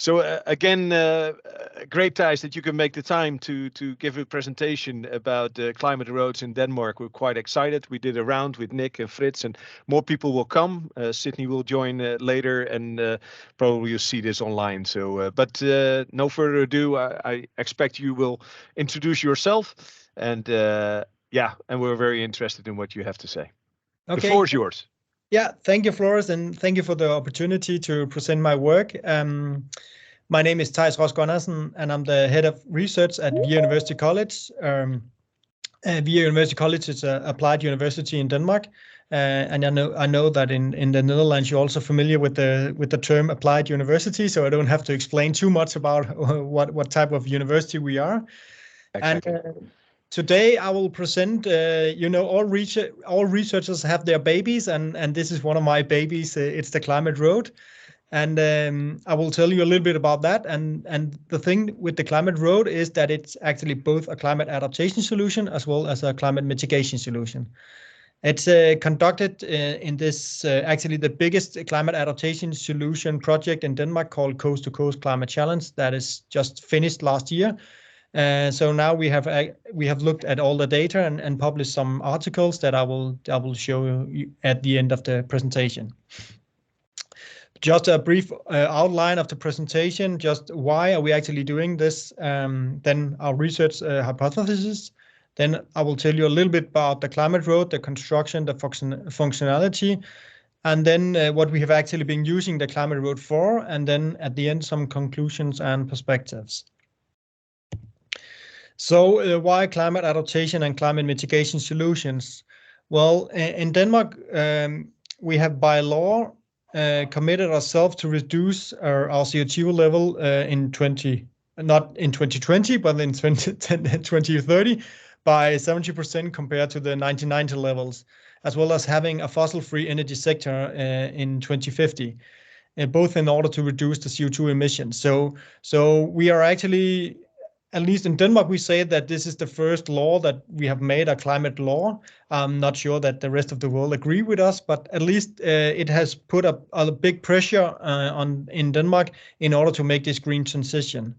So again, great, Theis, that you can make the time to give a presentation about climate roads in Denmark. We're quite excited. We did a round with Nick and Fritz, and more people will come. Sydney will join later, and probably you'll see this online. So, but no further ado, I expect you will introduce yourself, and yeah, and we're very interested in what you have to say. Okay. The floor is yours. Yeah, thank you, Floris, and thank you for the opportunity to present my work. My name is Theis R, and I'm the head of research at VIA University College. VIA University College is an applied university in Denmark, and I know that in the Netherlands you're also familiar with the term applied university, so I don't have to explain too much about what type of university we are. Exactly. And today I will present, all researchers have their babies, and this is one of my babies. It's the climate road. And I will tell you a little bit about that. And the thing with the climate road is that it's actually both a climate adaptation solution as well as a climate mitigation solution. It's conducted in this, actually the biggest climate adaptation solution project in Denmark called Coast to Coast Climate Challenge that is just finished last year. So now we have looked at all the data and published some articles that I will show you at the end of the presentation. Just a brief outline of the presentation. Just why are we actually doing this? Then our research hypothesis. Then I will tell you a little bit about the climate road, the construction, the functionality, and then what we have actually been using the climate road for, and then at the end some conclusions and perspectives. So why climate adaptation and climate mitigation solutions? Well, in Denmark, we have by law committed ourselves to reduce our CO2 level not in 2020, but in 2030 by 70% compared to the 1990 levels, as well as having a fossil-free energy sector in 2050, both in order to reduce the CO2 emissions. So we are actually, at least in Denmark, we say that this is the first law that we have made a climate law. I'm not sure that the rest of the world agree with us, but at least it has put a big pressure in Denmark in order to make this green transition.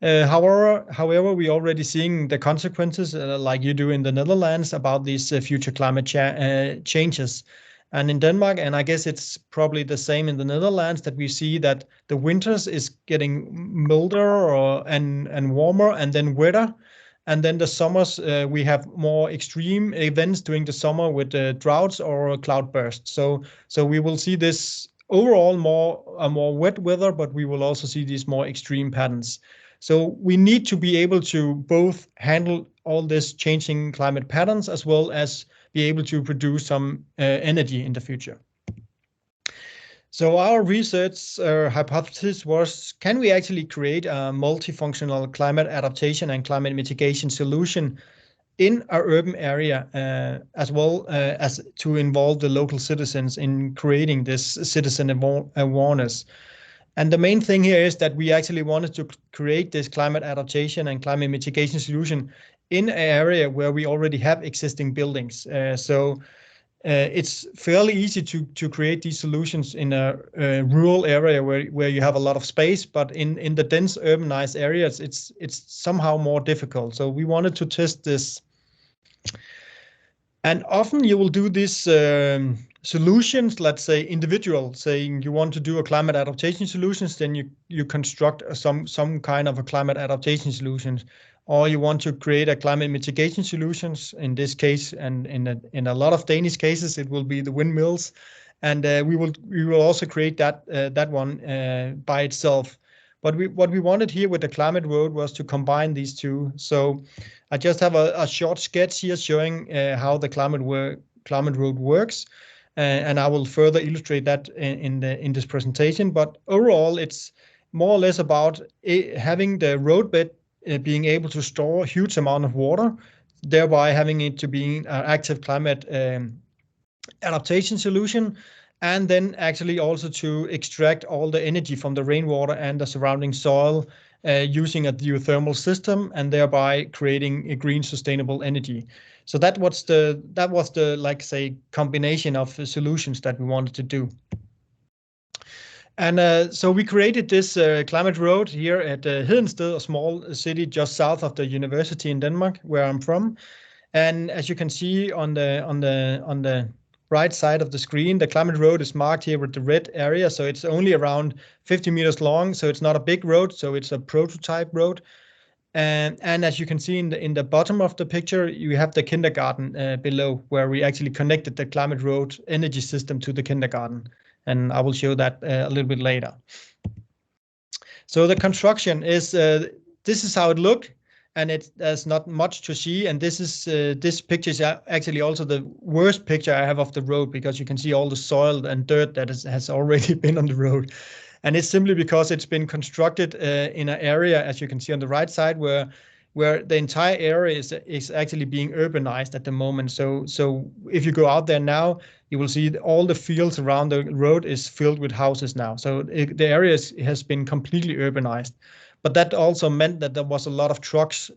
However, we're already seeing the consequences, like you do in the Netherlands, about these future climate changes. And in Denmark, and I guess it's probably the same in the Netherlands, that we see that the winters is getting milder and warmer and then wetter. And then the summers, we have more extreme events during the summer with droughts or cloudbursts. So we will see this overall more wet weather, but we will also see these more extreme patterns. So we need to be able to both handle all this changing climate patterns as well as be able to produce some energy in the future. So our research hypothesis was, can we actually create a multifunctional climate adaptation and climate mitigation solution in our urban area, as well as to involve the local citizens in creating this citizen awareness? And the main thing here is that we actually wanted to create this climate adaptation and climate mitigation solution in an area where we already have existing buildings. So it's fairly easy to create these solutions in a rural area where you have a lot of space, but in the dense urbanized areas, it's somehow more difficult. So we wanted to test this. And often you will do this solutions, let's say individual, saying you want to do a climate adaptation solutions, then you construct some kind of a climate adaptation solutions, or you want to create a climate mitigation solutions. In this case, and in a lot of Danish cases, it will be the windmills, and we will also create that one by itself. But what we wanted here with the climate road was to combine these two. So I just have a short sketch here showing how the climate road works. And I will further illustrate that in this presentation. But overall, it's more or less about having the roadbed being able to store a huge amount of water, thereby having it to be an active climate adaptation solution, and then actually also to extract all the energy from the rainwater and the surrounding soil using a geothermal system, and thereby creating a green sustainable energy. So that was the like say combination of the solutions that we wanted to do. And so we created this climate road here at Hedensted, a small city just south of the university in Denmark, where I'm from. And as you can see on the right side of the screen, the climate road is marked here with the red area. So it's only around 50 meters long. So it's not a big road. So it's a prototype road. And as you can see in the bottom of the picture, you have the kindergarten below, where we actually connected the climate road energy system to the kindergarten. And I will show that a little bit later. So the construction is, this is how it looked, and there's not much to see. And this picture is actually also the worst picture I have of the road, because you can see all the soil and dirt that has already been on the road. And it's simply because it's been constructed in an area, as you can see on the right side, where the entire area is actually being urbanized at the moment. So if you go out there now, you will see all the fields around the road is filled with houses now. So the area has been completely urbanized. But that also meant that there was a lot of trucks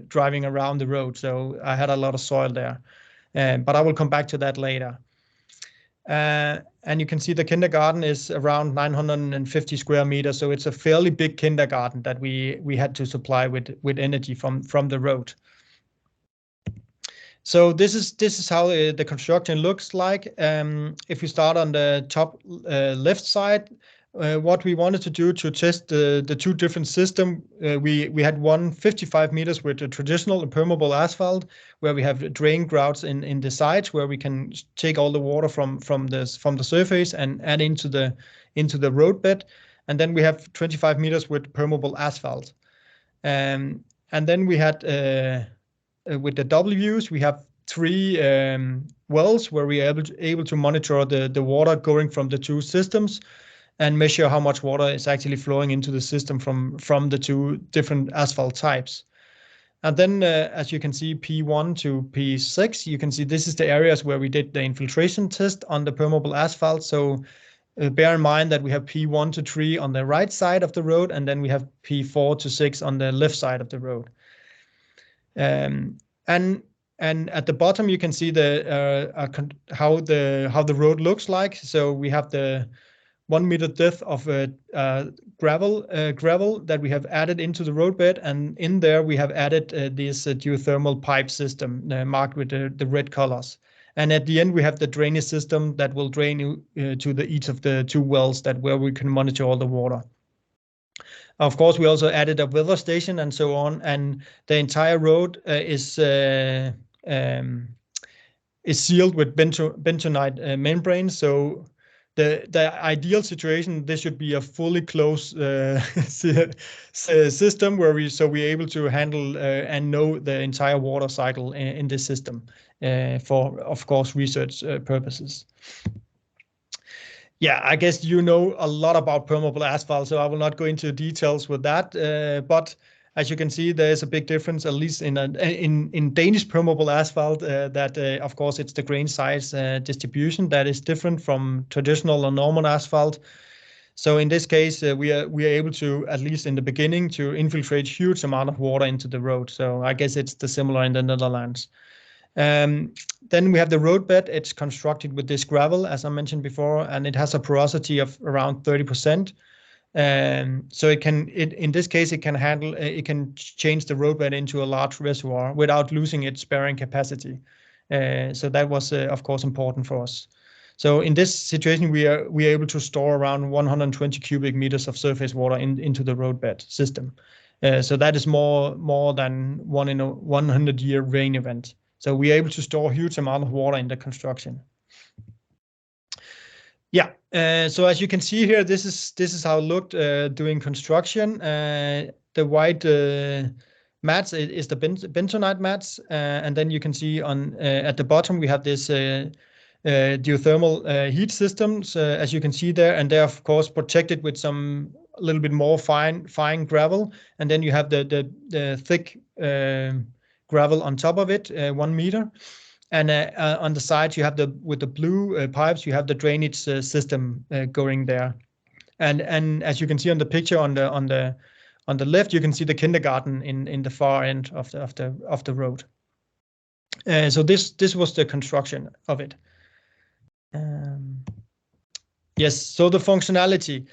driving around the road. So I had a lot of soil there. But I will come back to that later. And you can see the kindergarten is around 950 square meters. So it's a fairly big kindergarten that we had to supply with energy from the road. So this is how the construction looks like. If we start on the top left side, what we wanted to do to test the two different systems, we had one 55 meters with a traditional impermeable asphalt, where we have drain grouts in the sides, where we can take all the water from the surface and add into the roadbed, and then we have 25 meters with permeable asphalt, and then we had with the W's, we have 3 wells where we are able to monitor the water going from the two systems and measure how much water is actually flowing into the system from the two different asphalt types. And then, as you can see, P1 to P6, you can see this is the areas where we did the infiltration test on the permeable asphalt. So bear in mind that we have P1 to 3 on the right side of the road, and then we have P4 to 6 on the left side of the road. And at the bottom, you can see how the road looks like. So we have the 1 meter depth of gravel that we have added into the roadbed, and in there we have added this geothermal pipe system marked with the red colors. And at the end we have the drainage system that will drain to each of the 2 wells where we can monitor all the water. Of course, we also added a weather station and so on, and the entire road is sealed with bentonite membrane. So the ideal situation, this should be a fully closed system where we're able to handle and know the entire water cycle in this system for, of course, research purposes. Yeah, I guess you know a lot about permeable asphalt, so I will not go into details with that. But as you can see, there is a big difference, at least in Danish permeable asphalt, that of course it's the grain size distribution that is different from traditional or normal asphalt. So in this case, we are able to, at least in the beginning, to infiltrate huge amount of water into the road. So I guess it's the similar in the Netherlands. Then we have the roadbed. It's constructed with this gravel, as I mentioned before, and it has a porosity of around 30%. So in this case, it can change the roadbed into a large reservoir without losing its bearing capacity. So that was, of course, important for us. So in this situation, we are able to store around 120 cubic meters of surface water into the roadbed system. So that is more than 1 in a 100-year rain event. So we are able to store a huge amount of water in the construction. Yeah, so as you can see here, this is how it looked during construction. The white mats is the bentonite mats, and then you can see at the bottom we have this geothermal heat systems, as you can see there, and they're of course protected with a little bit more fine gravel, and then you have the thick gravel on top of it, 1 meter. And on the sides, you have with the blue pipes, you have the drainage system going there. And as you can see on the picture on the left, you can see the kindergarten in the far end of the road. So this was the construction of it. Yes, so the functionality.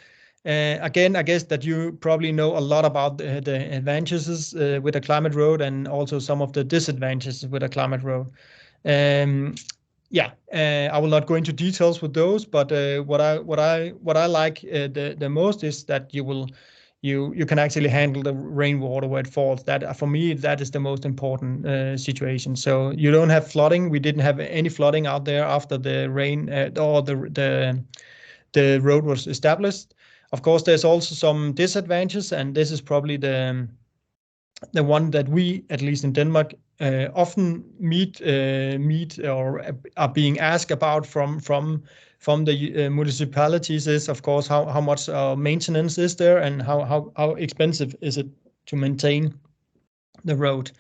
Again, I guess that you probably know a lot about the advantages with a climate road and also some of the disadvantages with a climate road. Yeah, I will not go into details with those, but what I like the most is that you can actually handle the rainwater where it falls. That for me that is the most important situation. So you don't have flooding. We didn't have any flooding out there after the rain or the road was established. Of course, there's also some disadvantages, and this is probably the one that we, at least in Denmark, often meet or are being asked about from the municipalities is, of course, how much maintenance is there and how expensive is it to maintain the road.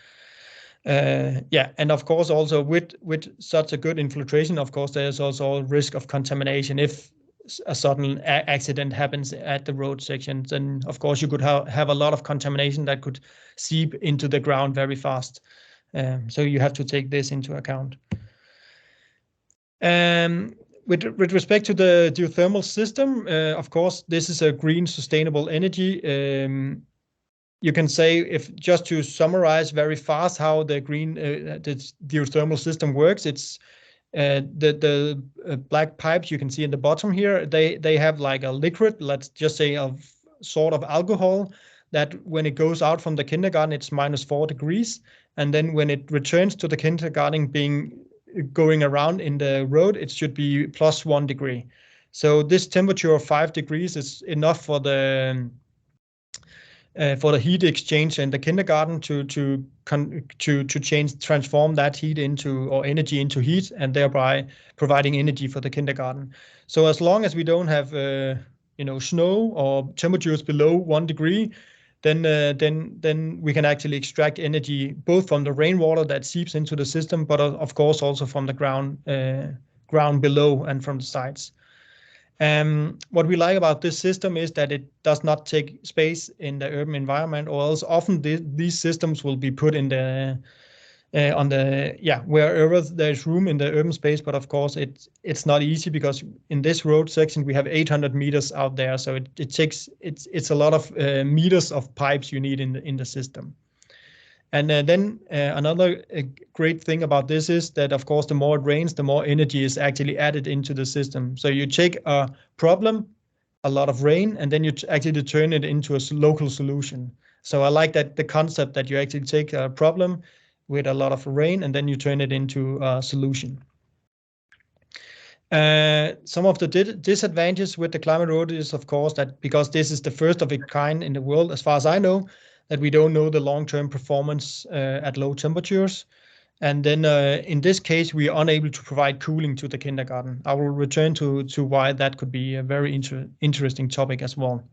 Yeah, and of course also with such a good infiltration, of course there's also a risk of contamination if a sudden accident happens at the road sections. Then of course you could have a lot of contamination that could seep into the ground very fast. So you have to take this into account. With respect to the geothermal system, of course this is a green sustainable energy. You can say, if just to summarize very fast how the geothermal system works, it's the black pipes you can see in the bottom here. They have like a liquid, let's just say of sort of alcohol, that when it goes out from the kindergarten, it's -4 degrees, and then when it returns to the kindergarten, going around in the road, it should be +1 degree. So this temperature of 5 degrees is enough for the heat exchange in the kindergarten to transform that heat into, or energy into heat, and thereby providing energy for the kindergarten. So as long as we don't have snow or temperatures below 1 degree, then we can actually extract energy both from the rainwater that seeps into the system, but of course also from the ground below and from the sides. What we like about this system is that it does not take space in the urban environment, or else often these systems will be put in the wherever there's room in the urban space. But of course it's not easy, because in this road section we have 800 meters out there, so it's a lot of meters of pipes you need in the system. And then another great thing about this is that, of course, the more it rains, the more energy is actually added into the system. So you take a problem, a lot of rain, and then you actually turn it into a local solution. So I like that the concept that you actually take a problem with a lot of rain and then you turn it into a solution. Some of the disadvantages with the climate road is, of course, that because this is the first of its kind in the world, as far as I know, that we don't know the long-term performance at low temperatures. And then in this case, we are unable to provide cooling to the kindergarten. I will return to why that could be a very interesting topic as well.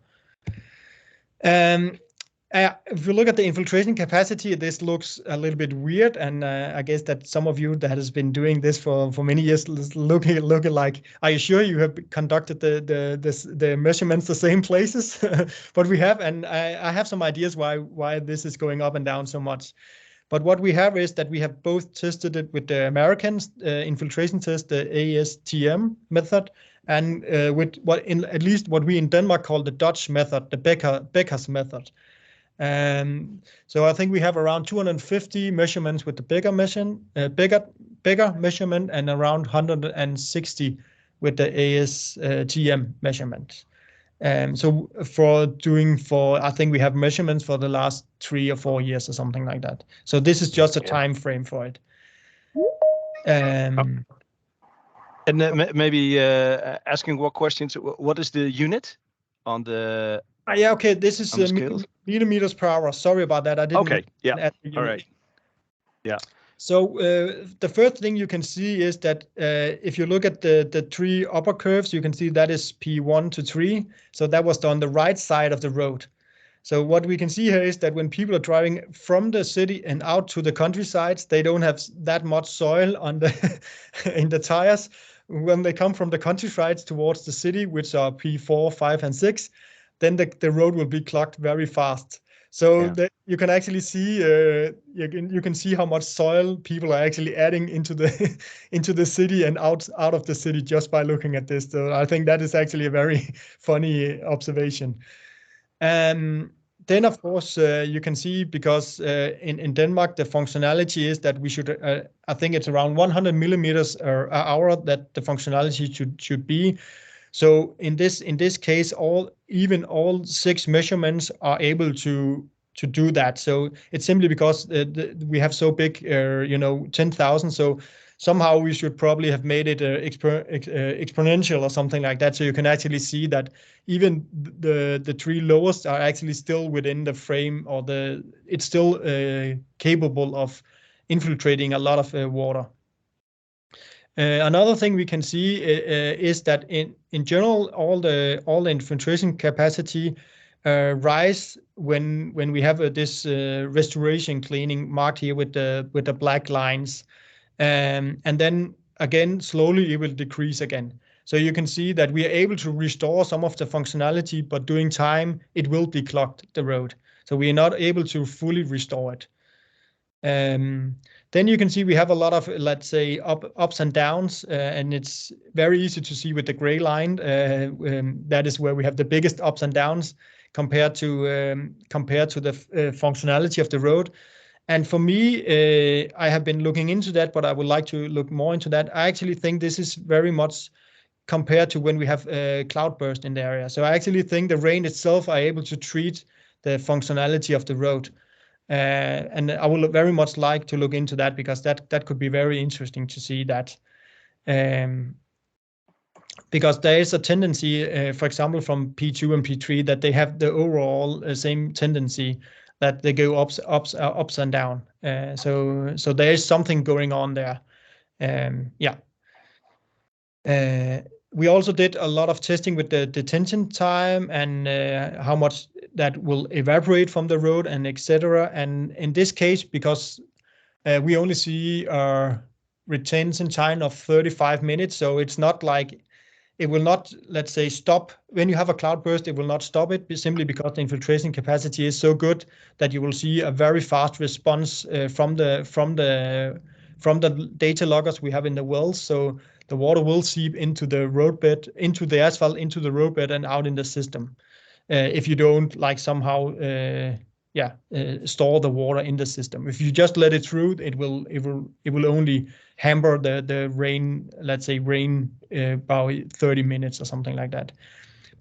If you look at the infiltration capacity, this looks a little bit weird, and I guess that some of you that has been doing this for many years looking like, are you sure you have conducted the measurements the same places? But we have, and I have some ideas why this is going up and down so much. But what we have is that we have both tested it with the American infiltration test, the ASTM method, and with at least what we in Denmark call the Dutch method, the Becker's method. So I think we have around 250 measurements with the Becker measurement, and around 160 with the ASTM measurement. So I think we have measurements for the last 3 or 4 years or something like that. So this is just a time frame for it. And maybe asking what questions, what is the unit on the... Yeah, okay, this is millimeters per hour. Sorry about that. I didn't. Okay, yeah, all right. Yeah. So the first thing you can see is that if you look at the 3 upper curves, you can see that is P1 to 3. So that was on the right side of the road. So what we can see here is that when people are driving from the city and out to the countrysides, they don't have that much soil on in the tires. When they come from the countrysides towards the city, which are P4, 5, and 6, then the road will be clogged very fast. So Yeah. you can actually see you can see how much soil people are actually adding into the into the city and out of the city just by looking at this. So I think that is actually a very funny observation. Then of course you can see, because in Denmark the functionality is that we should I think it's around 100 millimeters per hour that the functionality should be. So in this case, all 6 measurements are able to do that. So it's simply because we have so big, 10,000. So somehow we should probably have made it exponential or something like that. So you can actually see that even the 3 lowest are actually still within the frame, or it's still capable of infiltrating a lot of water. Another thing we can see is that in general all the infiltration capacity rise when we have this restoration cleaning marked here with the black lines, and then again slowly it will decrease again. So you can see that we are able to restore some of the functionality, but during time it will declog the road. So we are not able to fully restore it. Then you can see we have a lot of, let's say, ups and downs, and it's very easy to see with the gray line. That is where we have the biggest ups and downs compared to the functionality of the road. And for me, I have been looking into that, but I would like to look more into that. I actually think this is very much compared to when we have cloudburst in the area. So I actually think the rain itself are able to treat the functionality of the road. And I would very much like to look into that, because that could be very interesting to see that. Because there is a tendency, for example, from P2 and P3, that they have the overall same tendency, that they go ups and down. So there is something going on there. Yeah. We also did a lot of testing with the detention time and how much that will evaporate from the road and etc. And in this case, because we only see a retention time of 35 minutes, so it's not like it will not, let's say, stop when you have a cloudburst. It will not stop it simply because the infiltration capacity is so good that you will see a very fast response from the data loggers we have in the wells. So the water will seep into the roadbed, into the asphalt, into the roadbed, and out in the system. If you don't somehow store the water in the system. If you just let it through, it will only hamper the rain, let's say rain about 30 minutes or something like that.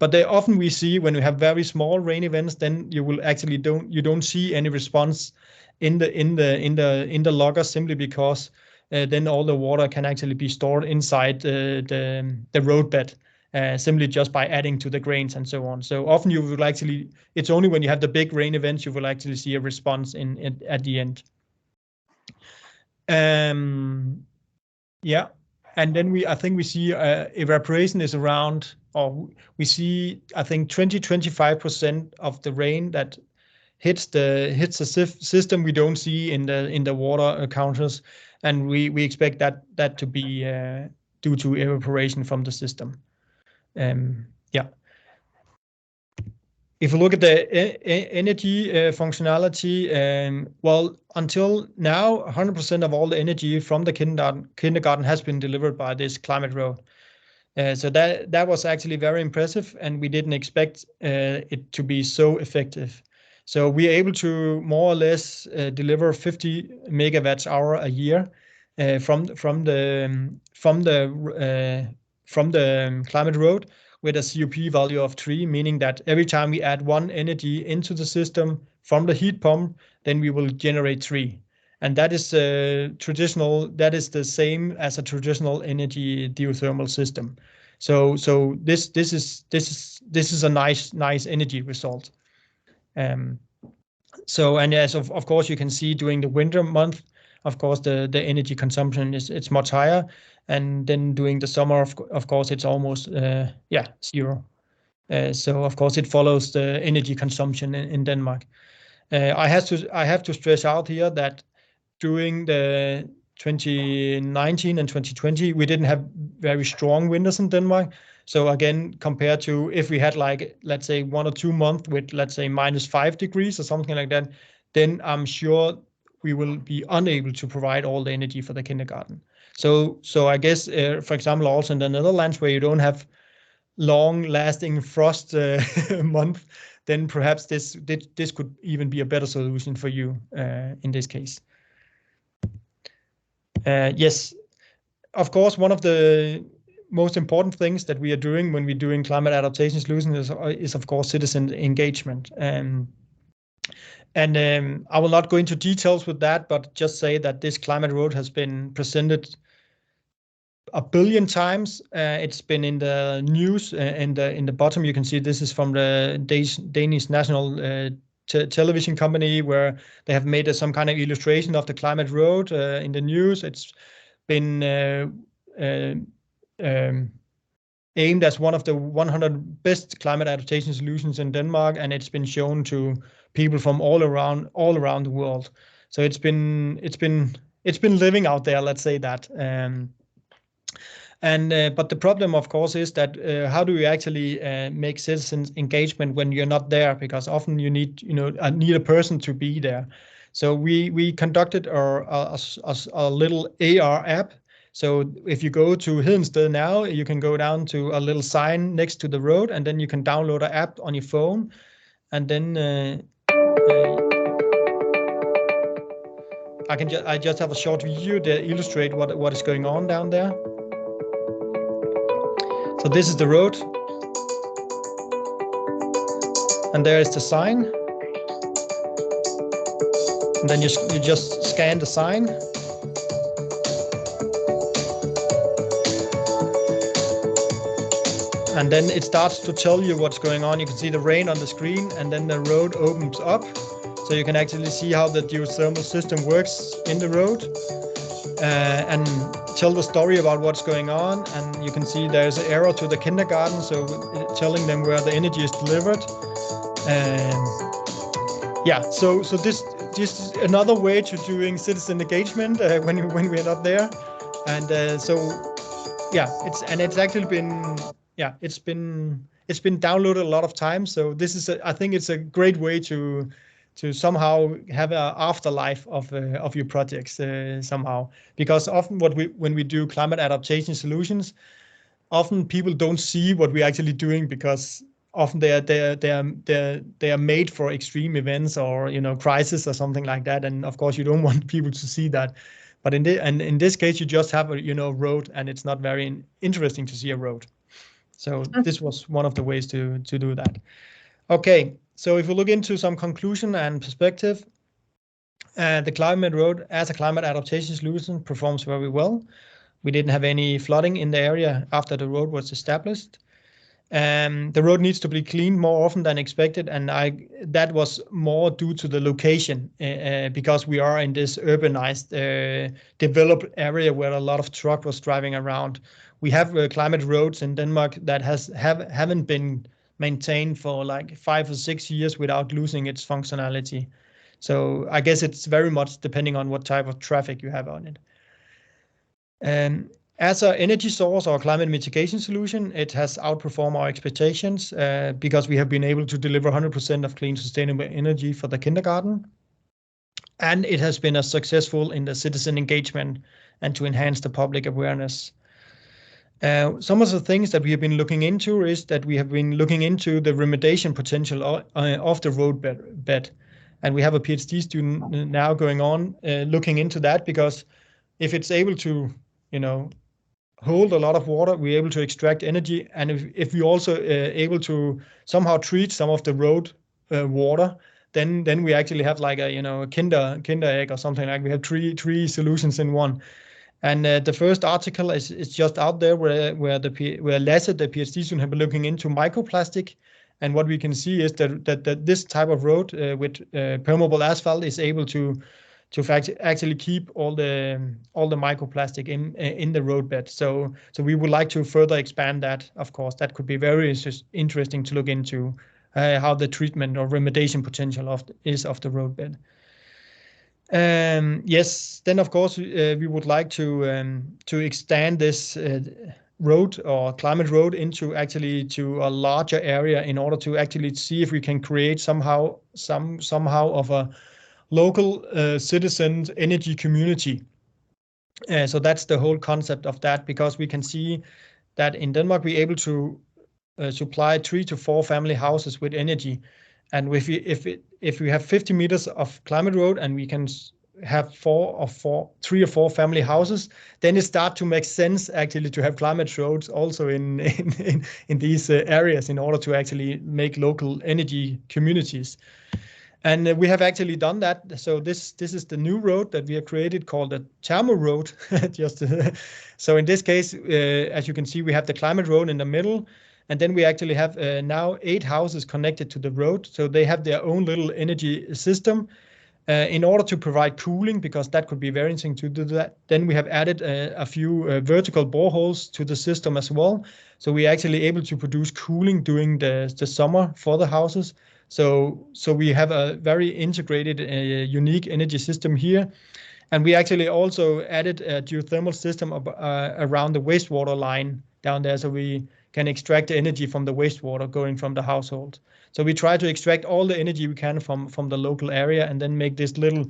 But often we see when we have very small rain events, then you will actually don't see any response in the logger, simply because then all the water can actually be stored inside the roadbed. Simply just by adding to the grains and so on. So often you will actually, it's only when you have the big rain events you will actually see a response at the end. Yeah, and then I think we see evaporation is around, or we see I think 20-25% of the rain that hits the system we don't see in the water counters, and we expect that to be due to evaporation from the system. Yeah. If you look at the energy functionality, well, until now, 100% of all the energy from the kindergarten has been delivered by this climate road. So that was actually very impressive, and we didn't expect it to be so effective. So we are able to more or less deliver 50 megawatts hour a year from the climate road, with a COP value of 3, meaning that every time we add 1 energy into the system from the heat pump, then we will generate 3. And that is traditional. That is the same as a traditional energy geothermal system. So this is a nice energy result. So, and as of course you can see during the winter month, of course the energy consumption it's much higher, and then during the summer of course it's almost zero. So of course it follows the energy consumption in Denmark. I have to stress out here that during the 2019 and 2020 we didn't have very strong winters in Denmark. So again, compared to if we had like, let's say 1 or 2 months with, let's say -5 degrees or something like that, then I'm sure we will be unable to provide all the energy for the kindergarten. So I guess, for example, also in the Netherlands, where you don't have long-lasting frost month, then perhaps this could even be a better solution for you in this case. Yes, of course, one of the most important things that we are doing when we're doing climate adaptation solutions is of course citizen engagement. I will not go into details with that, but just say that this climate road has been presented a billion times. It's been in the news. In the bottom, you can see this is from the Danish national television company, where they have made some kind of illustration of the climate road in the news. It's been aimed as one of the 100 best climate adaptation solutions in Denmark, and it's been shown to people from all around the world. So it's been living out there, let's say that. But the problem, of course, is that how do you actually make citizens engagement when you're not there? Because often you need a person to be there. So we conducted a little AR app. So if you go to Hedensted now, you can go down to a little sign next to the road, and then you can download an app on your phone, and then I just have a short video to illustrate what is going on down there. So this is the road, and there is the sign, and then you just scan the sign, and then it starts to tell you what's going on. You can see the rain on the screen, and then the road opens up, so you can actually see how the geothermal system works in the road, and tell the story about what's going on. And you can see there's an arrow to the kindergarten, so telling them where the energy is delivered. Yeah, so this is another way to doing citizen engagement when we're not there. And so yeah, it's actually been, yeah, it's been downloaded a lot of times. So this is I think it's a great way to somehow have an afterlife of your projects somehow, because often when we do climate adaptation solutions, often people don't see what we're actually doing, because often they are made for extreme events or crisis or something like that, and of course you don't want people to see that. But in this case, you just have a road, and it's not very interesting to see a road. So this was one of the ways to do that. Okay, so if we look into some conclusion and perspective, the climate road as a climate adaptation solution performs very well. We didn't have any flooding in the area after the road was established. The road needs to be cleaned more often than expected, and that was more due to the location, because we are in this urbanized, developed area where a lot of truck was driving around. We have climate roads in Denmark that haven't been maintained for like 5 or 6 years without losing its functionality. So I guess it's very much depending on what type of traffic you have on it. As an energy source or climate mitigation solution, it has outperformed our expectations because we have been able to deliver 100% of clean, sustainable energy for the kindergarten. And it has been successful in the citizen engagement and to enhance the public awareness. Some of the things that we have been looking into is that we have been looking into the remediation potential of the road bed. And we have a PhD student now going on looking into that, because if it's able to, hold a lot of water, we're able to extract energy. And if we also able to somehow treat some of the road water, then we actually have like a kinder egg or something. Like we have three solutions in one. And the first article is just out there where Lasse, the PhD student, have been looking into microplastic. And what we can see is that this type of road with permeable asphalt is able to actually keep all the microplastic in the roadbed. So we would like to further expand that. Of course, that could be very interesting to look into how the treatment or remediation potential of the roadbed. Yes, then of course we would like to extend this road or climate road into actually to a larger area in order to actually see if we can create somehow of a local citizens energy community. So that's the whole concept of that, because we can see that in Denmark we're able to supply 3 to 4 family houses with energy, and if we have 50 meters of climate road and we can have 3 or 4 family houses, then it starts to make sense actually to have climate roads also in these areas in order to actually make local energy communities. And we have actually done that. So this is the new road that we have created called the Thermo Road. So in this case, as you can see, we have the climate road in the middle, and then we actually have now 8 houses connected to the road. So they have their own little energy system. In order to provide cooling, because that could be very interesting to do that, then we have added a few vertical boreholes to the system as well. So we're actually able to produce cooling during the summer for the houses. So we have a very integrated, unique energy system here. And we actually also added a geothermal system around the wastewater line down there, so we can extract the energy from the wastewater going from the household. So we try to extract all the energy we can from the local area, and then make this little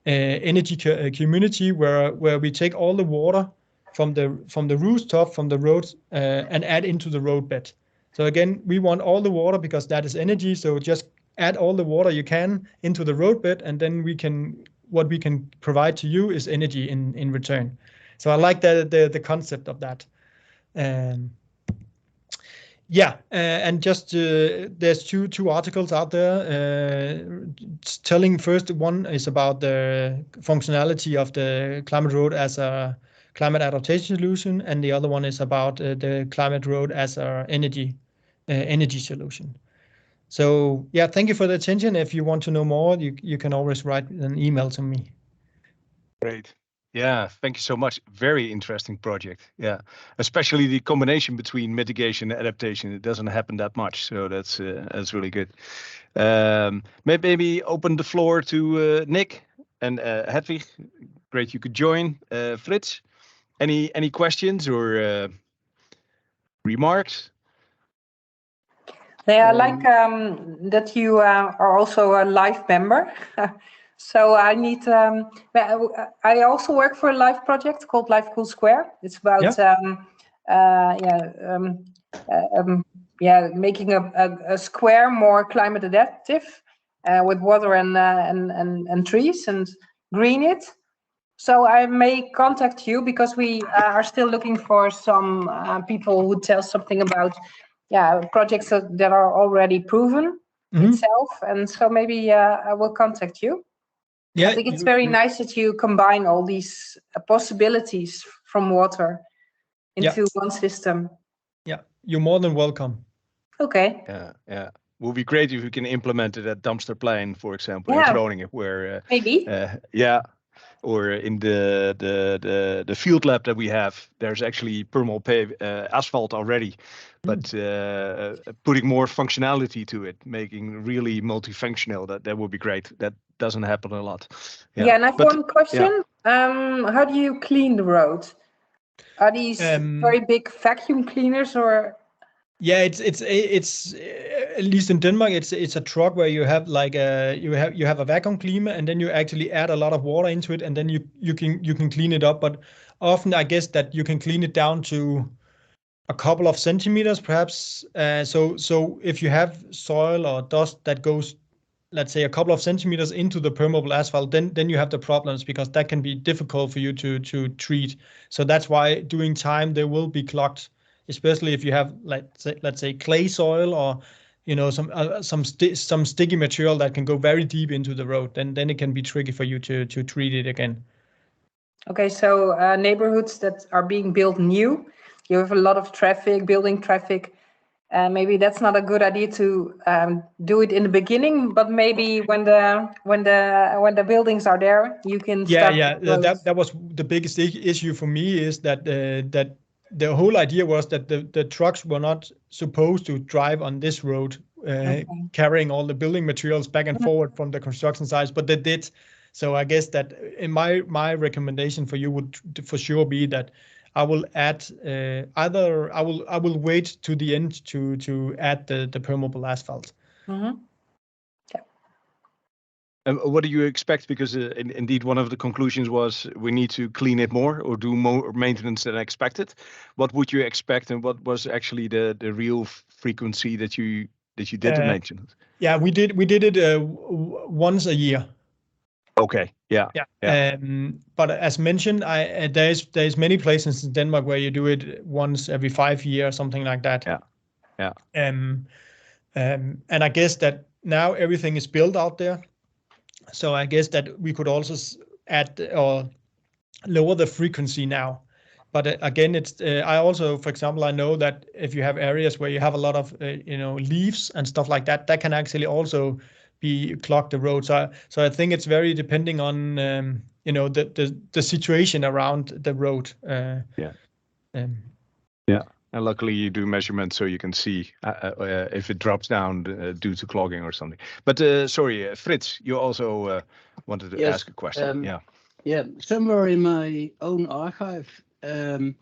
energy community where we take all the water from the rooftop, from the roads, and add into the roadbed. So again, we want all the water because that is energy. So just add all the water you can into the roadbed, and then what we can provide to you is energy in return. So I like the concept of that. And just there's two articles out there telling. First one is about the functionality of the climate road as a climate adaptation solution, and the other one is about the climate road as a energy solution. So yeah, thank you for the attention. If you want to know more, you can always write an email to me. Great. Yeah, thank you so much. Very interesting project. Yeah, especially the combination between mitigation and adaptation. It doesn't happen that much, so that's really good. Maybe open the floor to Nick and Hedwig. Great, you could join. Frits, any questions or remarks? Yeah, I like that you are also a live member. So I need. I also work for a live project called Life Cool Square. It's about making a square more climate adaptive with water and trees and green it. So I may contact you because we are still looking for some people who tell something about projects that are already proven itself, and so maybe I will contact you. Yeah, I think it's very nice that you combine all these possibilities from water into one system. Yeah, you're more than welcome. Okay. Yeah. Will be great if you can implement it at Damsterplein, for example, in Groningen, where maybe. Or in the field lab that we have, there's actually permeable asphalt already, but putting more functionality to it, making really multifunctional, that would be great. That doesn't happen a lot. Yeah, and I have one question. How do you clean the road? Are these very big vacuum cleaners or? Yeah, it's at least in Denmark, it's a truck where you have like you have a vacuum cleaner, and then you actually add a lot of water into it, and then you can clean it up. But often I guess that you can clean it down to a couple of centimeters, perhaps. So if you have soil or dust that goes, let's say, a couple of centimeters into the permeable asphalt, then you have the problems, because that can be difficult for you to treat. So that's why during time they will be clogged, especially if you have, let's say clay soil, or some sticky material that can go very deep into the road. Then it can be tricky for you to treat it again. Okay, so neighborhoods that are being built new, you have a lot of traffic, building traffic. Maybe that's not a good idea to do it in the beginning, but maybe when the buildings are there, you can start. That was the biggest issue for me, is that the whole idea was that the trucks were not supposed to drive on this road, carrying all the building materials back and forward from the construction sites, but they did. So I guess that in my recommendation for you would for sure be that I will add either I will wait to the end to add the permeable asphalt. Mm-hmm. What do you expect? Because indeed, one of the conclusions was we need to clean it more or do more maintenance than expected. What would you expect, and what was actually the real frequency that you did the maintenance? Yeah, we did it once a year. Okay. Yeah. Yeah. But as mentioned, there's many places in Denmark where you do it once every 5 years, something like that. Yeah. And I guess that now everything is built out there. So I guess that we could also add or lower the frequency now. But again, it's I also, for example, I know that if you have areas where you have a lot of leaves and stuff like that, that can actually also be clog the road. So I think it's very depending on the situation around the road. Yeah. And luckily you do measurements so you can see if it drops down due to clogging or something. But sorry, Frits, you also wanted to ask a question. Somewhere in my own archive, I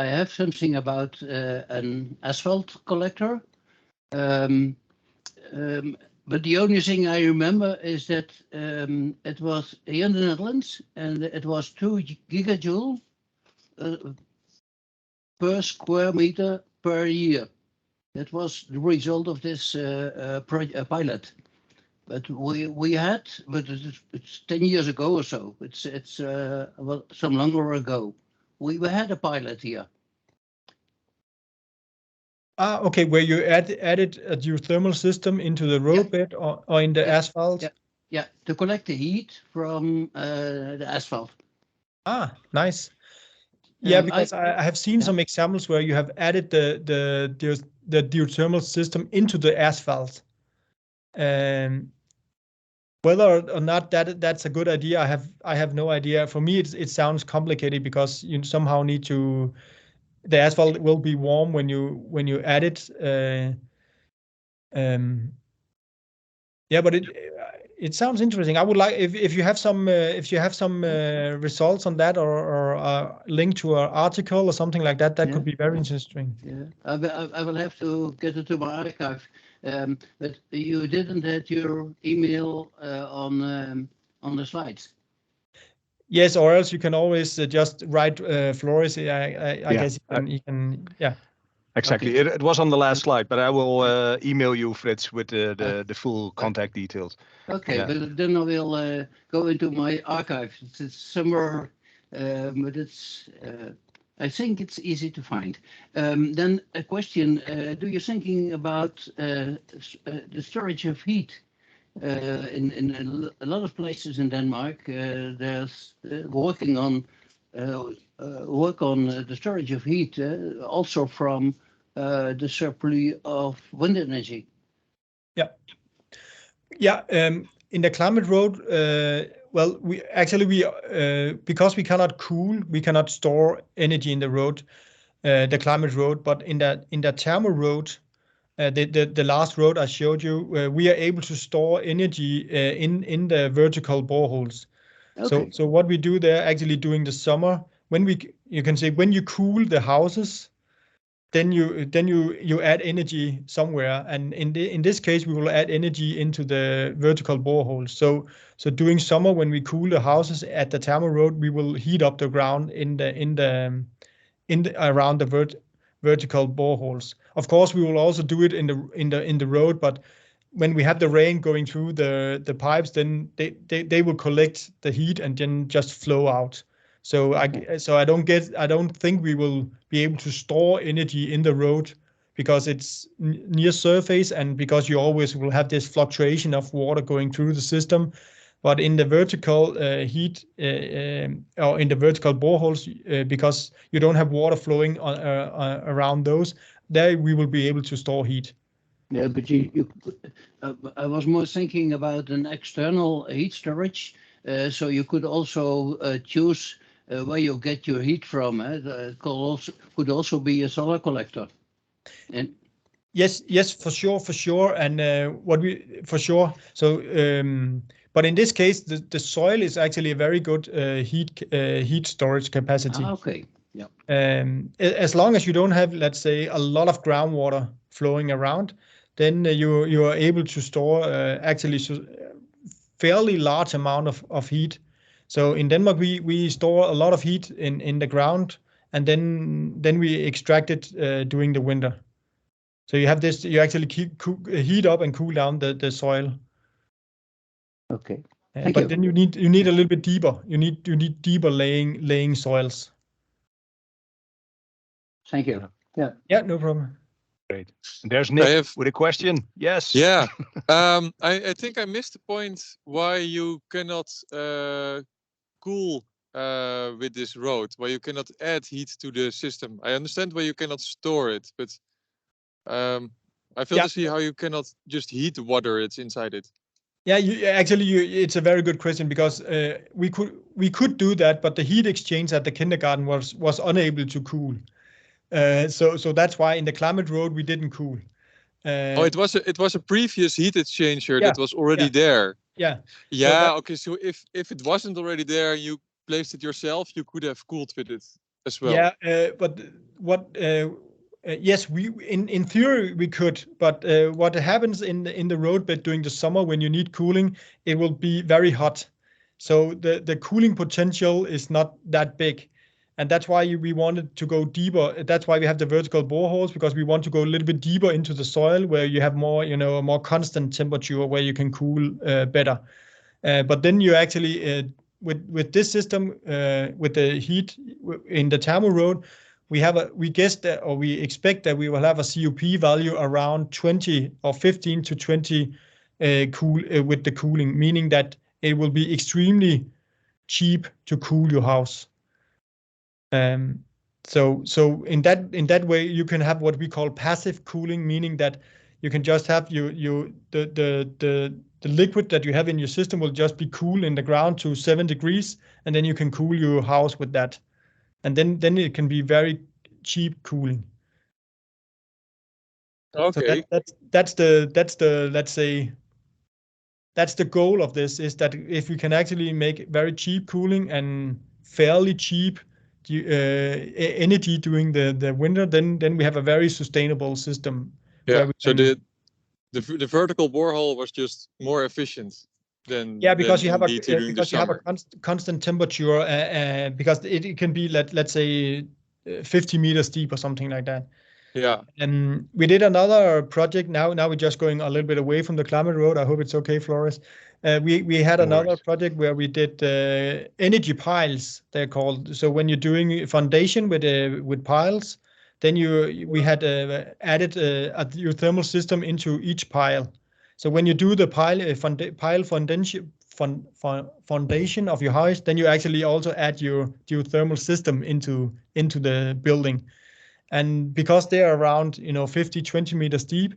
have something about an asphalt collector. But the only thing I remember is that it was here in the Netherlands, and it was 2 gigajoule per square meter per year. That was the result of this pilot. But we had, but it's 10 years ago or so. It's well, some longer ago. We had a pilot here. Okay, where you added a geothermal system into the roadbed or in the asphalt? Yeah, to collect the heat from the asphalt. Nice. Yeah, because I have seen some examples where you have added the geothermal system into the asphalt. Whether or not that's a good idea, I have no idea. For me, it sounds complicated because you somehow need to. The asphalt will be warm when you add it. Yeah, but it sounds interesting. I would like if you have some results on that or a link to an article or something like that. That could be very interesting. Yeah, I will have to get it to my archive. But you didn't have your email on the slides. Yes, or else you can always just write Floris. I guess you can. Yeah. Exactly. Okay. It was on the last slide, but I will email you, Frits, with the full contact details. Okay, but then I will go into my archive. It's somewhere, but it's. I think it's easy to find. Then a question: do you thinking about the storage of heat? In a lot of places in Denmark, there's working on the storage of heat, also from the surplus of wind energy. Yeah. In the climate road, well, we because we cannot cool, we cannot store energy in the road, the climate road. But in the thermal road, the last road I showed you, we are able to store energy in the vertical boreholes. Okay. So what we do there actually during the summer, when you can say when you cool the houses, then you add energy somewhere, and in this case we will add energy into the vertical boreholes. So during summer when we cool the houses at the thermal road, we will heat up the ground around the vertical boreholes. Of course, we will also do it in the road, but when we have the rain going through the pipes, then they will collect the heat and then just flow out. So I don't think we will be able to store energy in the road because it's near surface and because you always will have this fluctuation of water going through the system. But in the vertical heat or in the vertical boreholes, because you don't have water flowing around those, there we will be able to store heat. Yeah, but I was more thinking about an external heat storage, so you could also choose where you get your heat from. It could also be a solar collector. And yes, for sure, and for sure. So, but in this case, the soil is actually a very good heat storage capacity. Okay. As long as you don't have, let's say, a lot of groundwater flowing around, then you are able to store actually fairly large amount of heat. So in Denmark, we store a lot of heat in the ground, and then we extract it during the winter. So you have this, you actually heat up and cool down the soil. Okay. But then you need a little bit deeper. You need deeper laying soils. Thank you. Yeah. Yeah, no problem. Great. And there's Nick with a question. Yes. Yeah. I think I missed the point why you cannot cool with this road, why you cannot add heat to the system. I understand why you cannot store it, but I fail to see how you cannot just heat the water it's inside it. Yeah, it's a very good question, because we could do that, but the heat exchange at the kindergarten was unable to cool. So that's why in the climate road we didn't cool. It was a previous heat exchanger that was already there. Yeah. Yeah. Okay. So if it wasn't already there, you placed it yourself, you could have cooled with it as well. Yeah. But what? Yes, we in theory we could, but what happens in the roadbed during the summer when you need cooling, it will be very hot. So the cooling potential is not that big. And that's why we wanted to go deeper. That's why we have the vertical boreholes, because we want to go a little bit deeper into the soil where you have more, a more constant temperature where you can cool better. But then you actually, with this system, with the heat in the thermal road, we guess that, or we expect that we will have a COP value around 20 or 15 to 20 with the cooling, meaning that it will be extremely cheap to cool your house. So in that way you can have what we call passive cooling, meaning that you can just have the liquid that you have in your system will just be cool in the ground to 7 degrees, and then you can cool your house with that, and then it can be very cheap cooling. Okay. So that's the let's say that's the goal of this, is that if we can actually make very cheap cooling and fairly cheap energy during the winter, then we have a very sustainable system. Yeah. So the vertical borehole was just more efficient than because you have a constant temperature, because it can be let's say 50 meters deep or something like that. Yeah. And we did another project. Now we're just going a little bit away from the climate road. I hope it's okay, Flores. We had another project where we did energy piles, they're called. So when you're doing foundation with piles, then we had added a geothermal system into each pile. So when you do the pile foundation of your house, then you actually also add your geothermal system into the building. And because they're around 20 meters deep,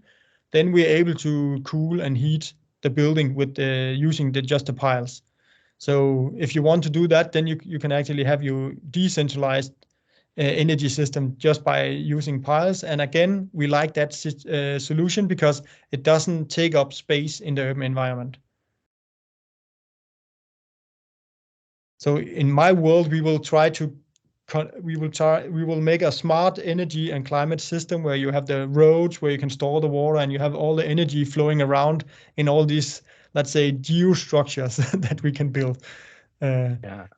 then we're able to cool and heat the building with using just the piles. So if you want to do that, then you can actually have your decentralized energy system just by using piles. And again, we like that solution because it doesn't take up space in the urban environment. So in my world, we will make a smart energy and climate system where you have the roads where you can store the water, and you have all the energy flowing around in all these, let's say, geostructures that we can build. Yeah.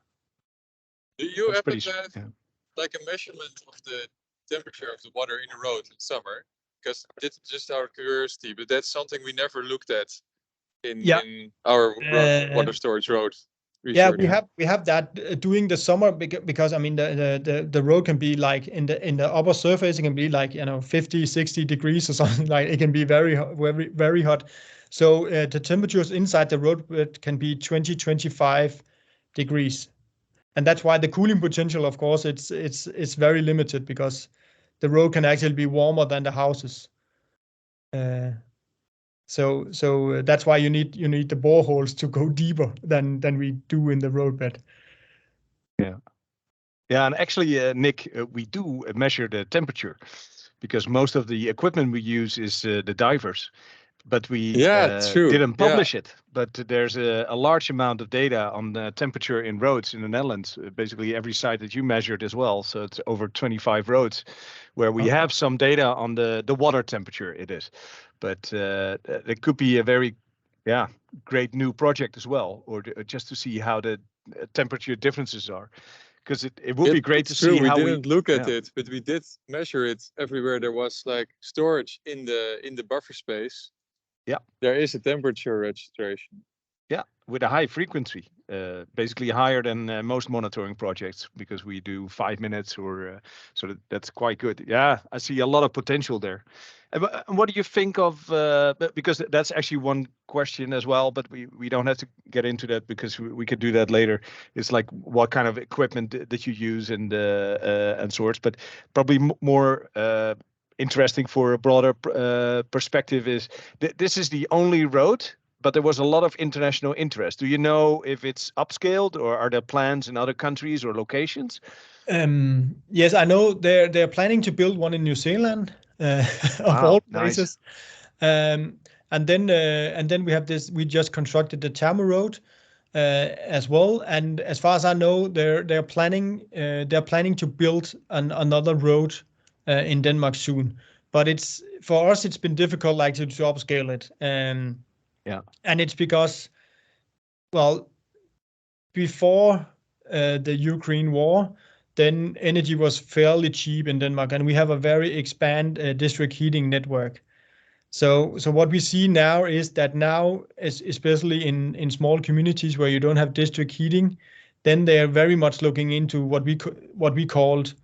Do you ever have like a measurement of the temperature of the water in the road in summer? Because it's just our curiosity, but that's something we never looked at in our water storage road. Yeah, we have that during the summer, because I mean the road can be like in the upper surface, it can be like 50, 60 degrees or something. Like it can be very very hot. So the temperatures inside the road can be 20, 25 degrees, and that's why the cooling potential, of course, it's very limited, because the road can actually be warmer than the houses. So that's why you need the boreholes to go deeper than we do in the roadbed. Yeah, and actually, Nick, we do measure the temperature, because most of the equipment we use is the divers. but we true. didn't publish it. But there's a large amount of data on the temperature in roads in the Netherlands, basically every site that you measured as well. So it's over 25 roads where we have some data on the water temperature it is. But it could be a very great new project as well, or just to see how the temperature differences are. Because it would be great to see how we didn't look at it, but we did measure it everywhere there was like storage in the buffer space. Yeah, there is a temperature registration. Yeah, with a high frequency, basically higher than most monitoring projects, because we do 5 minutes or so that's quite good. Yeah, I see a lot of potential there. And what do you think of, because that's actually one question as well, but we don't have to get into that because we could do that later. It's like what kind of equipment that you use and sorts, but probably more interesting for a broader perspective is this is the only road, but there was a lot of international interest. Do you know if it's upscaled or are there plans in other countries or locations? Yes, I know they're planning to build one in New Zealand, of all places. Nice. And then we have this. We just constructed the Thermo Road as well. And as far as I know, they're planning to build another road in Denmark soon. But it's for us, it's been difficult to upscale it. And it's because, well, before the Ukraine war, then energy was fairly cheap in Denmark, and we have a very expanded district heating network. So what we see now is that now, especially in small communities where you don't have district heating, then they are very much looking into what we called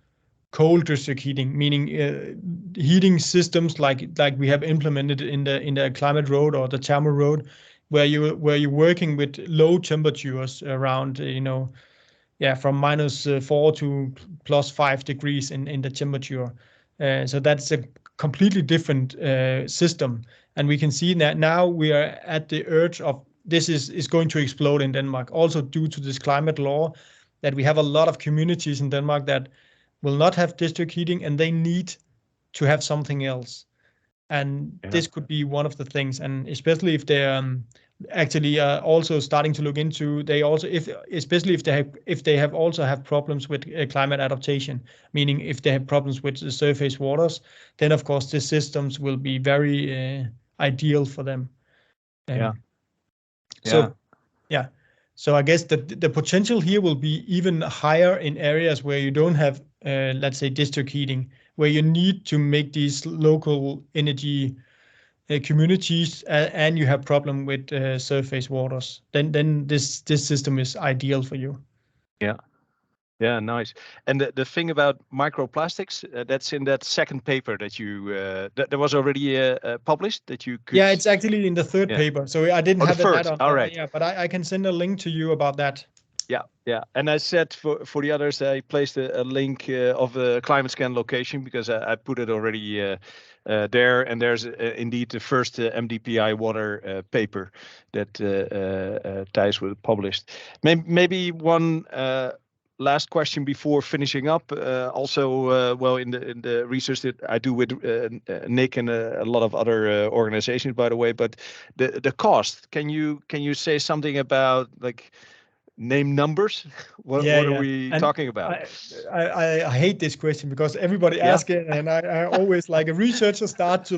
cold district heating, meaning heating systems like we have implemented in the Climate Road or the Thermo Road, where you're working with low temperatures around from -4 to +5 degrees in the temperature. So that's a completely different system, and we can see that now we are at the urge of this is going to explode in Denmark, also due to this climate law, that we have a lot of communities in Denmark that will not have district heating, and they need to have something else. And this could be one of the things, and especially if they're actually also starting to look into, especially if they have problems with climate adaptation, meaning if they have problems with the surface waters, then of course the systems will be very ideal for them. So I guess the potential here will be even higher in areas where you don't have, let's say, district heating, where you need to make these local energy communities, and you have problem with surface waters. Then this system is ideal for you. Yeah, nice. And the thing about microplastics, that's in that second paper that you that was already published that you could. Yeah, it's actually in the third paper. So I didn't have that on. All right. Yeah, but I can send a link to you about that. Yeah. And I said for the others, I placed a link of the climate scan location because I put it already there. And there's indeed the first MDPI water paper that Theis will published. Maybe one last question before finishing up. Also, in the research that I do with Nick and a lot of other organizations, by the way, but the cost. Can you say something about name numbers? What are we talking about? I hate this question because everybody asks it, and I always a researcher start to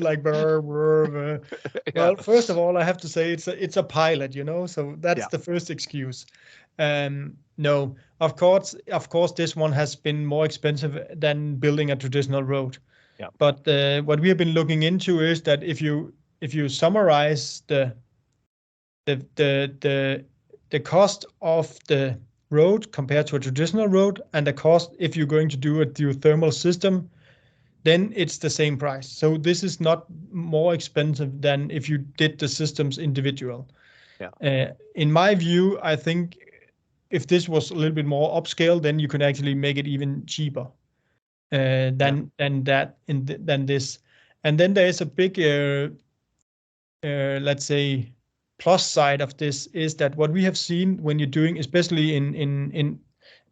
Well, first of all, I have to say it's a pilot, so that's the first excuse. No, of course, this one has been more expensive than building a traditional road. Yeah. But what we have been looking into is that if you summarize the cost of the road compared to a traditional road, and the cost if you're going to do a geothermal system, then it's the same price. So this is not more expensive than if you did the systems individual. Yeah. In my view, I think if this was a little bit more upscale, then you can actually make it even cheaper than this. And then there is a big, let's say, plus side of this is that what we have seen when you're doing, especially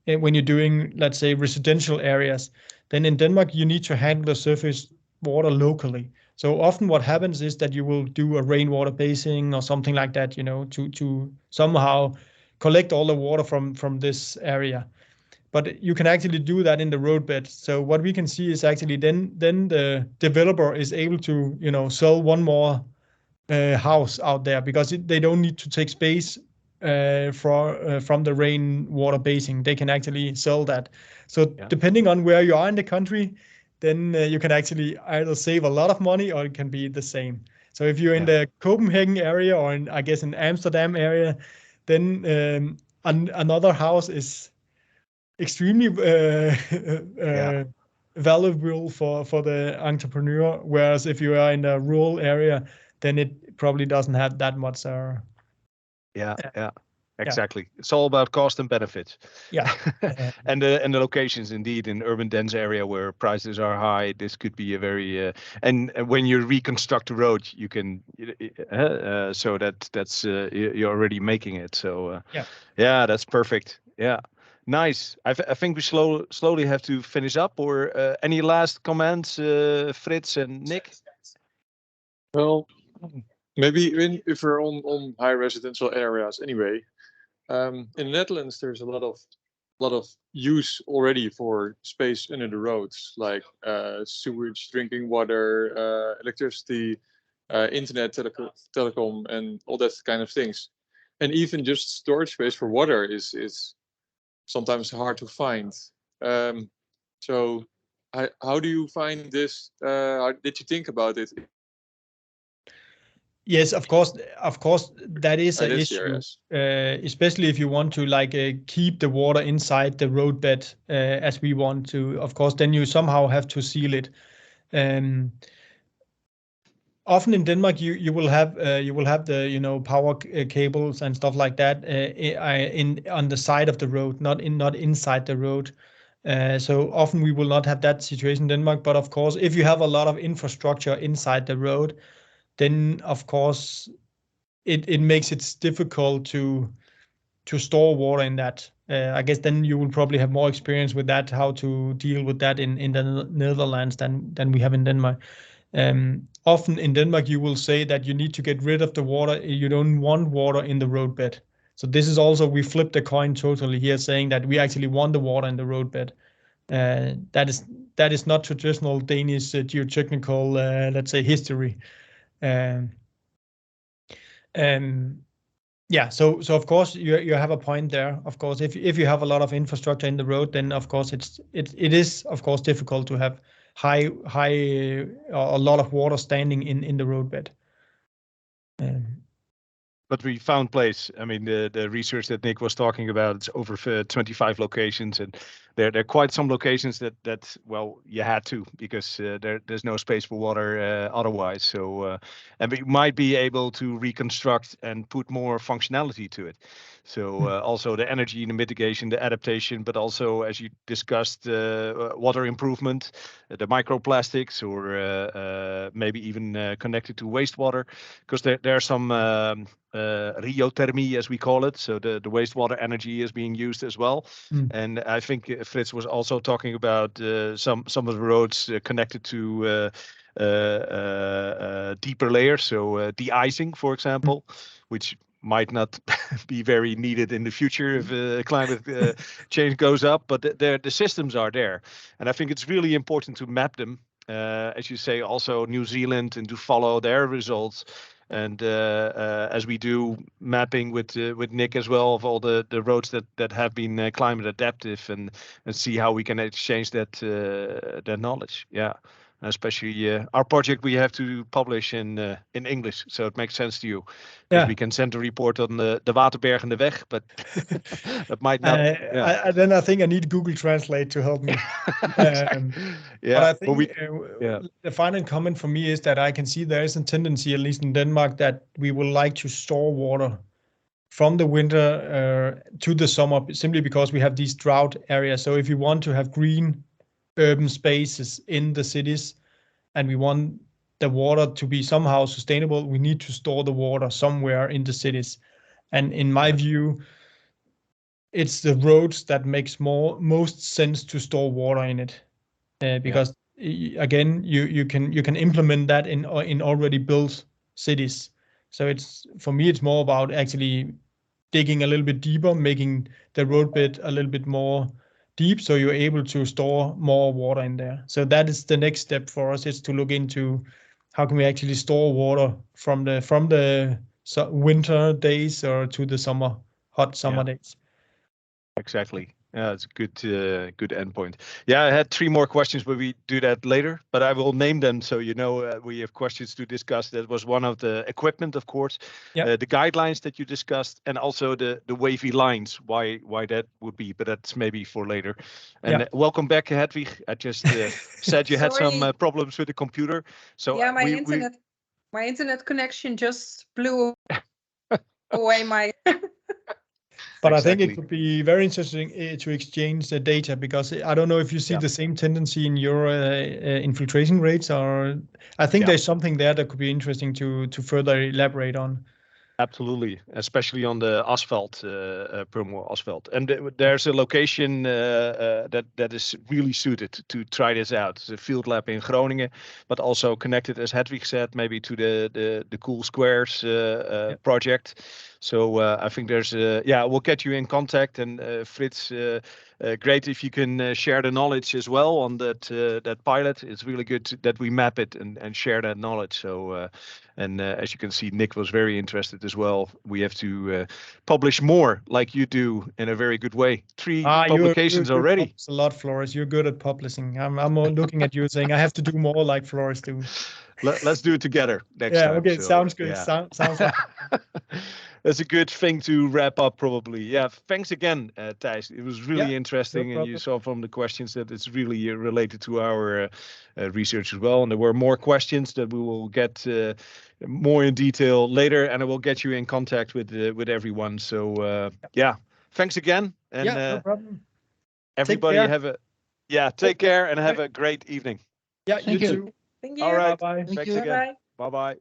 when you're doing, let's say, residential areas, then in Denmark you need to handle the surface water locally. So often what happens is that you will do a rainwater basing or something like that, to somehow collect all the water from this area. But you can actually do that in the roadbed. So what we can see is actually then the developer is able to sell one more house out there, because they don't need to take space from the rainwater basing. They can actually sell that. So depending on where you are in the country, then you can actually either save a lot of money or it can be the same. So if you're in the Copenhagen area or I guess in Amsterdam area, then another house is extremely valuable for the entrepreneur. Whereas if you are in a rural area, then it probably doesn't have that much. Exactly. It's all about cost and benefit. Yeah. And the locations, indeed, in urban dense area where prices are high, this could be a very and when you reconstruct a road, you can so that's you're already making it. So that's perfect. Yeah. Nice. I think we slowly have to finish up. Or any last comments, Frits and Nick? Well, maybe if we're on high residential areas anyway, in the Netherlands there's a lot of use already for space under the roads, like sewage, drinking water, electricity, internet, telecom, and all that kind of things. And even just storage space for water is sometimes hard to find. So how do you find this? Did you think about it? Yes, of course, that is an issue, especially if you want to keep the water inside the roadbed as we want to. Of course, then you somehow have to seal it. Often in Denmark, you will have the power cables and stuff like that on the side of the road, not inside the road. So often we will not have that situation in Denmark. But of course, if you have a lot of infrastructure inside the road, then of course it makes it difficult to store water in that. I guess then you will probably have more experience with that, how to deal with that in the Netherlands than we have in Denmark. Often in Denmark, you will say that you need to get rid of the water. You don't want water in the roadbed. So this is also, we flip the coin totally here, saying that we actually want the water in the roadbed. That is not traditional Danish geotechnical, let's say, history. So of course you have a point there. Of course, if you have a lot of infrastructure in the road, then of course it is of course difficult to have high a lot of water standing in the roadbed. But we found place. I mean, the research that Nick was talking about, it's over 25 locations, and there are quite some locations that well, you had to, because there's no space for water otherwise. So and we might be able to reconstruct and put more functionality to it. So also the energy, the mitigation, the adaptation, but also, as you discussed, water improvement, the microplastics, or maybe even connected to wastewater, because there are some rheothermy, as we call it. So the wastewater energy is being used as well. And I think Frits was also talking about some of the roads connected to deeper layers. So de-icing, for example, which might not be very needed in the future if climate change goes up, but the systems are there. And I think it's really important to map them, as you say, also New Zealand, and to follow their results. And as we do mapping with Nick as well, of all the roads that have been climate adaptive, and see how we can exchange that knowledge. Yeah. Especially our project, we have to publish in English, so it makes sense to you, because we can send a report on the Waterberg and the Weg, but that might not. Then I think I need Google Translate to help me. But I think the final comment for me is that I can see there is a tendency, at least in Denmark, that we would like to store water from the winter to the summer, simply because we have these drought areas. So if you want to have green urban spaces in the cities, and we want the water to be somehow sustainable, we need to store the water somewhere in the cities. And in my view, it's the roads that makes most sense to store water in it, because again, you can implement that in already built cities. So it's, for me, it's more about actually digging a little bit deeper, making the roadbed a little bit more deep, so you're able to store more water in there. So that is the next step for us, is to look into how can we actually store water from the winter days or to the hot summer days. Exactly. Yeah, it's a good endpoint. Yeah, I had 3 more questions, but we do that later. But I will name them so you know we have questions to discuss. That was one of the equipment, of course, the guidelines that you discussed, and also the wavy lines. Why that would be, but that's maybe for later. And welcome back, Hedwig. I just said you had some problems with the computer, so yeah, my internet connection just blew away my. But I think it could be very interesting to exchange the data, because I don't know if you see the same tendency in your infiltration rates, or I think there's something there that could be interesting to further elaborate on. Absolutely, especially on the asphalt, permeable asphalt. And there's a location that is really suited to try this out. It's a field lab in Groningen, but also connected, as Hedwig said, maybe to the Cool Squares project. So I think there's, we'll get you in contact. And Fritz, great if you can share the knowledge as well on that pilot. It's really good that we map it and share that knowledge. So, as you can see, Nick was very interested as well. We have to publish more like you do in a very good way. 3 publications already. A lot, Flores. You're good at publishing. I'm looking at you saying I have to do more like Flores do. Let's do it together next time. Okay, so, sounds good. Yeah. Sounds like that's a good thing to wrap up, probably. Yeah, thanks again, Theis. It was really interesting, and you saw from the questions that it's really related to our research as well. And there were more questions that we will get more in detail later, and I will get you in contact with everyone. So thanks again, and no problem. Everybody take care and have a great evening. Yeah, you too. Thank you. All right. Bye-bye. Thanks again. Bye-bye.